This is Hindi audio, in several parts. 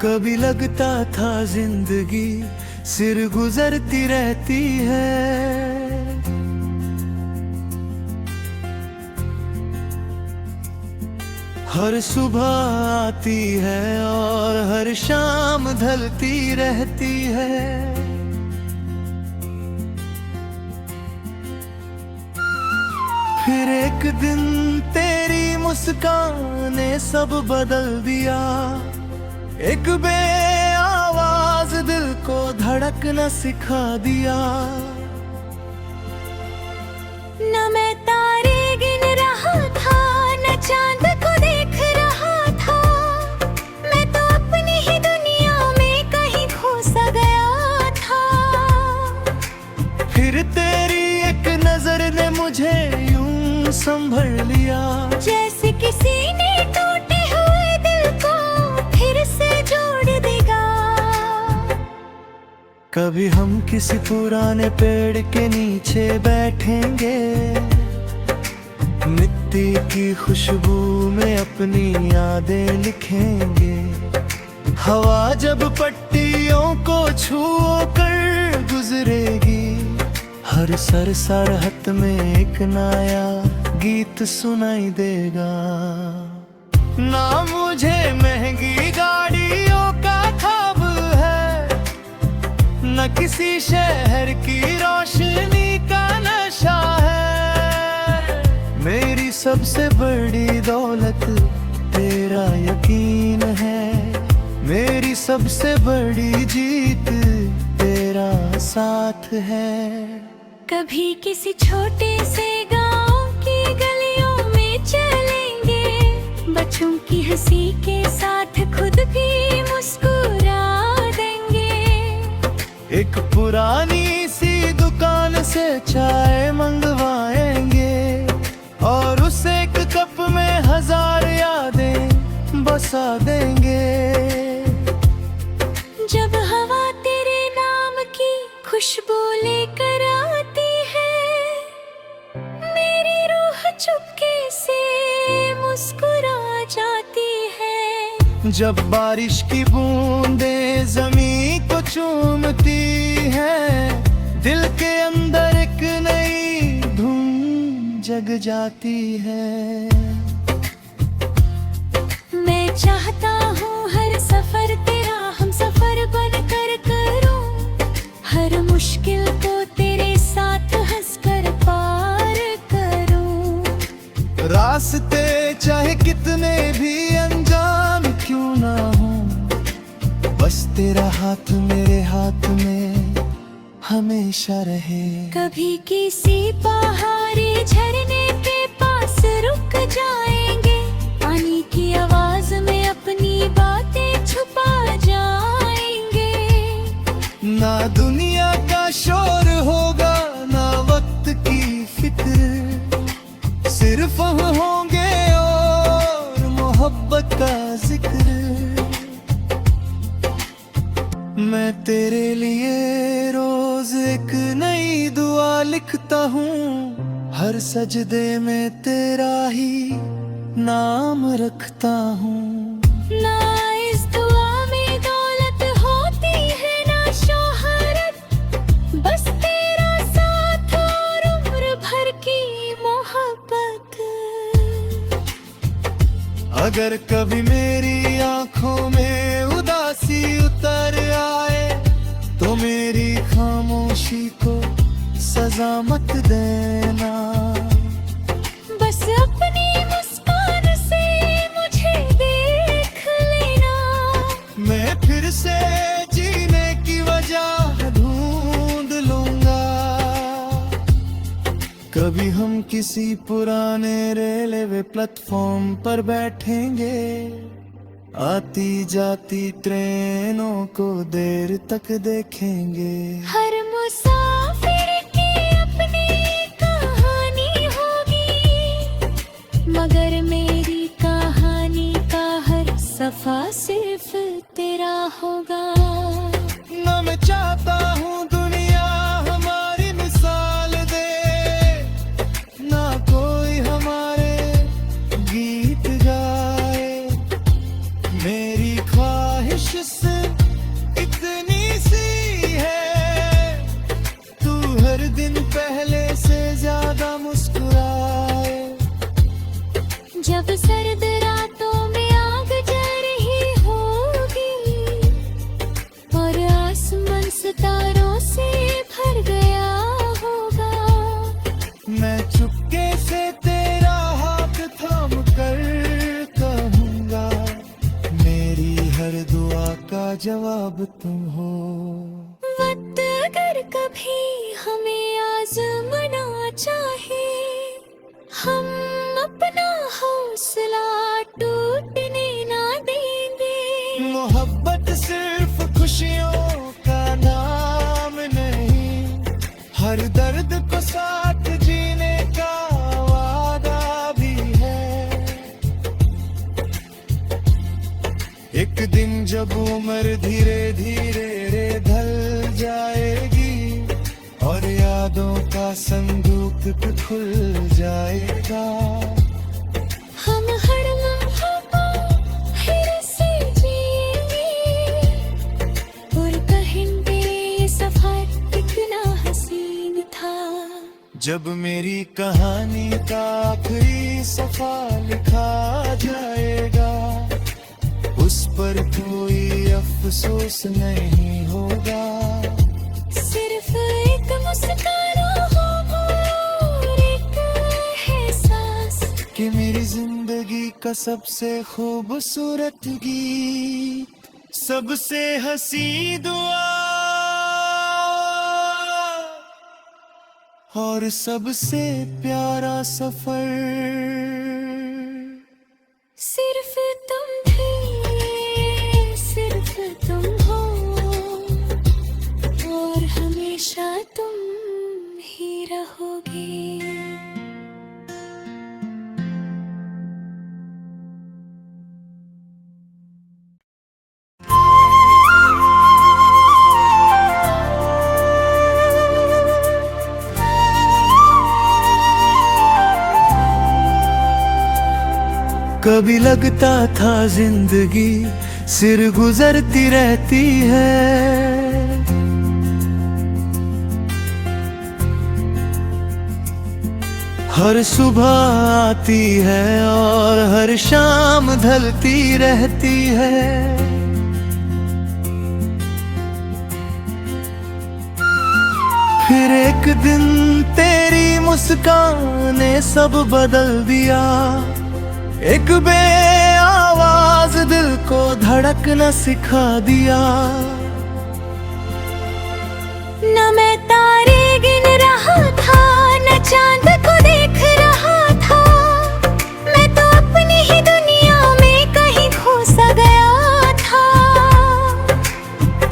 कभी लगता था जिंदगी सिर गुजरती रहती है, हर सुबह आती है और हर शाम ढलती रहती है। फिर एक दिन तेरी मुस्कान ने सब बदल दिया, एक बेआवाज दिल को धड़कना सिखा दिया। न मैं तारे गिन रहा था, न चांद को देख रहा था, मैं तो अपनी ही दुनिया में कहीं खो सा गया था। फिर तेरी एक नजर ने मुझे यूं संभल लिया, जैसे किसी ने टूटे हुए दिल को फिर से जोड़ देगा। कभी हम किसी पुराने पेड़ के नीचे बैठेंगे, मिट्टी की खुशबू में अपनी यादें लिखेंगे। हवा जब पट्टियों को छू कर गुजरेगी, हर सरहद में एक नया गीत सुनाई देगा। ना मुझे महंगी गाड़ियों का ख्वाब है, न किसी शहर की रोशनी का नशा है। मेरी सबसे बड़ी दौलत तेरा यकीन है, मेरी सबसे बड़ी जीत तेरा साथ है। कभी किसी छोटे से गांव की गलियों में चलेंगे, बच्चों की हंसी के साथ खुद भी मुस्कुरा देंगे। एक पुरानी सी दुकान से चाय मंगवाएंगे, और उस एक कप में 1000 यादें बसा देंगे। जब हवा तेरे नाम की खुशबू लेकर आती है, मेरी रूह चुपके से मुस्कुरा जाती है। जब बारिश की बूंदें ज़मीं को चूमती हैं, दिल के अंदर एक नई धुन जग जाती है। मैं चाहता हूँ हर सफर तेरा हम सफर बनकर करूँ, हर मुश्किल को तेरे साथ हंसकर पार करूँ। रास्ते चाहे कितने भी अनजान क्यों ना हो, बस तेरा हाथ मेरे हाथ में हमेशा रहे। कभी किसी पहाड़ी झरने के पास रुक जाएंगे, पानी की आवाज में अपनी बातें छुपा जाएंगे। ना दुनिया का शोर होगा, ना वक्त की फिक्र, सिर्फ हम होंगे और मोहब्बत का जिक्र। मैं तेरे लिए रोज एक नई दुआ लिखता हूँ, हर सजदे में तेरा ही नाम रखता हूँ। ना इस दुआ में दौलत होती है ना शोहरत, बस तेरा साथ और उम्र भर की मोहब्बत। अगर कभी मेरी आंखों में उदासी उतर आए, तो मेरी खामोशी को सजा मत देना। बस अपनी मुस्कान से मुझे देख लेना, मैं फिर से जीने की वजह ढूंढ लूंगा। कभी हम किसी पुराने रेलवे प्लेटफॉर्म पर बैठेंगे, आती जाती ट्रेनों को देर तक देखेंगे। हर मुसाफिर की अपनी कहानी होगी, मगर मेरी कहानी का हर सफा सिर्फ तेरा होगा। ना मैं चाहता हूँ दुनिया हमारी मिसाल दे, ना कोई हमारे गीत गाए। मेरी ख्वाहिश हर दर्द को साथ जीने का वादा भी है। एक दिन जब उम्र धीरे धीरे ढल जाएगी और यादों का संदूक खुल जाएगा, हम हर लम्हा को फिर से जिएंगे और कहेंगे ये सफर इतना हसीन था। जब मेरी कहानी का आखिरी सफा लिखा जाएगा, उस पर कोई अफसोस नहीं होगा, सिर्फ एक मुस्कान होगा और एक एहसास कि मेरी जिंदगी का सबसे खूबसूरत गीत, सबसे हंसी दुआ और सबसे प्यारा सफर सिर्फ तुम थे, सिर्फ तुम हो और हमेशा तुम ही रहोगे। कभी लगता था जिंदगी सिर गुजरती रहती है, हर सुबह आती है और हर शाम ढलती रहती है। फिर एक दिन तेरी मुस्कान ने सब बदल दिया, एक बे आवाज दिल को धड़कना सिखा दिया। न मैं तारे गिन रहा था, न चांद को देख रहा था, मैं तो अपनी ही दुनिया में कहीं खो सा गया था।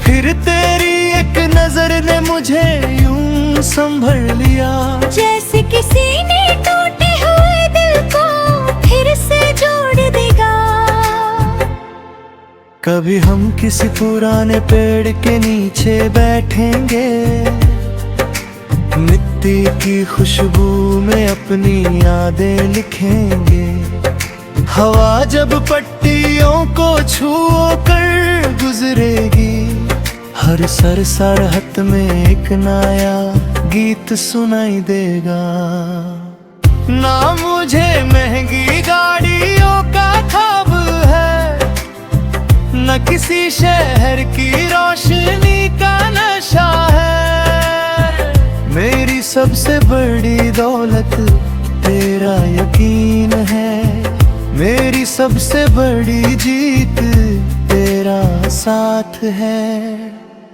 फिर तेरी एक नजर ने मुझे यूं संभल लिया, जैसे किसी ने टूटे हुए दिल को फिर से जोड़ देगा। कभी हम किसी पुराने पेड़ के नीचे बैठेंगे, मिट्टी की खुशबू में अपनी यादें लिखेंगे। हवा जब पट्टियों को छू कर गुजरेगी, हर सरहद में एक नया गीत सुनाई देगा। ना मुझे महंगी गाड़ियों का ख्वाब है, न किसी शहर की रोशनी का नशा है। मेरी सबसे बड़ी दौलत तेरा यकीन है, मेरी सबसे बड़ी जीत तेरा साथ है।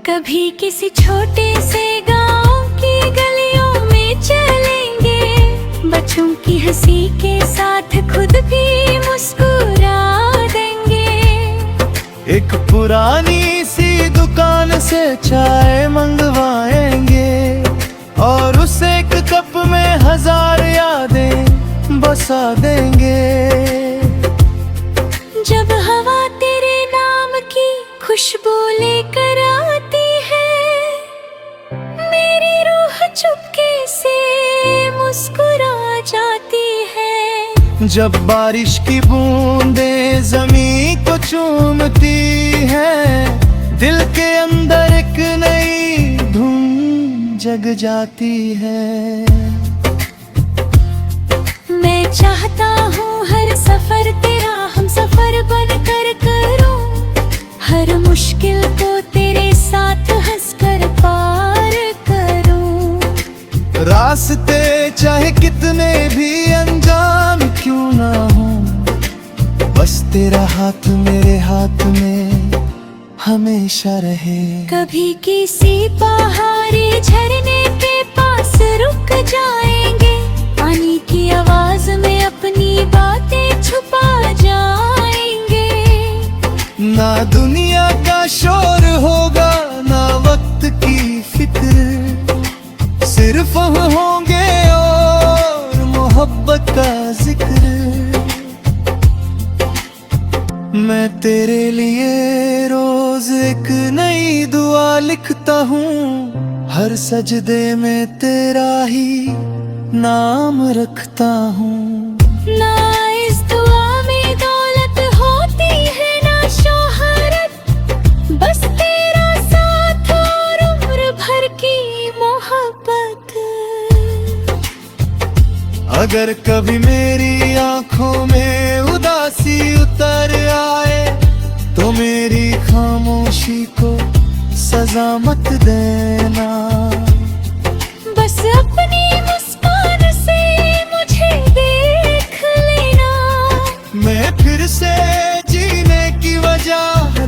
कभी किसी छोटे से गांव की गलियों में चलेंगे, बच्चों की हंसी के साथ खुद भी मुस्कुरा देंगे। एक पुरानी सी दुकान से चाय मंगवाएंगे और उस एक कप में 1000 यादें बसा देंगे। जब हवा तेरे नाम की खुशबू लेकर आती है, मेरी रूह चुपके से मुस्कुरा जाती है। जब बारिश की बूंदें ज़मीं को चूमती हैं, दिल के अंदर एक नई धुन जग जाती है। मैं चाहता हूँ हर सफर तेरा हम सफर बनकर करूँ, हर मुश्किल को तेरे साथ हंसकर पार करूँ। रास्ते चाहे कितने भी अनजान क्यों ना हो, बस तेरा हाथ मेरे हाथ में हमेशा रहे। कभी किसी पहाड़ी झरने के पास रुक जाएंगे, पानी की आवाज में अपनी बातें छुपा जाएंगे। ना दुनिया का शोर होगा ना वक्त की फिक्र, सिर्फ तेरे लिए रोज एक नई दुआ लिखता हूँ, हर सजदे में तेरा ही नाम रखता हूँ। ना इस दुआ में दौलत होती है ना शोहरत, बस तेरा साथ और उम्र भर की मोहब्बत। अगर कभी मेरी आंखों में उदासी उतर आए, तो मेरी खामोशी को सजा मत देना। बस अपनी मुस्कान से मुझे देख लेना। मैं फिर से जीने की वजह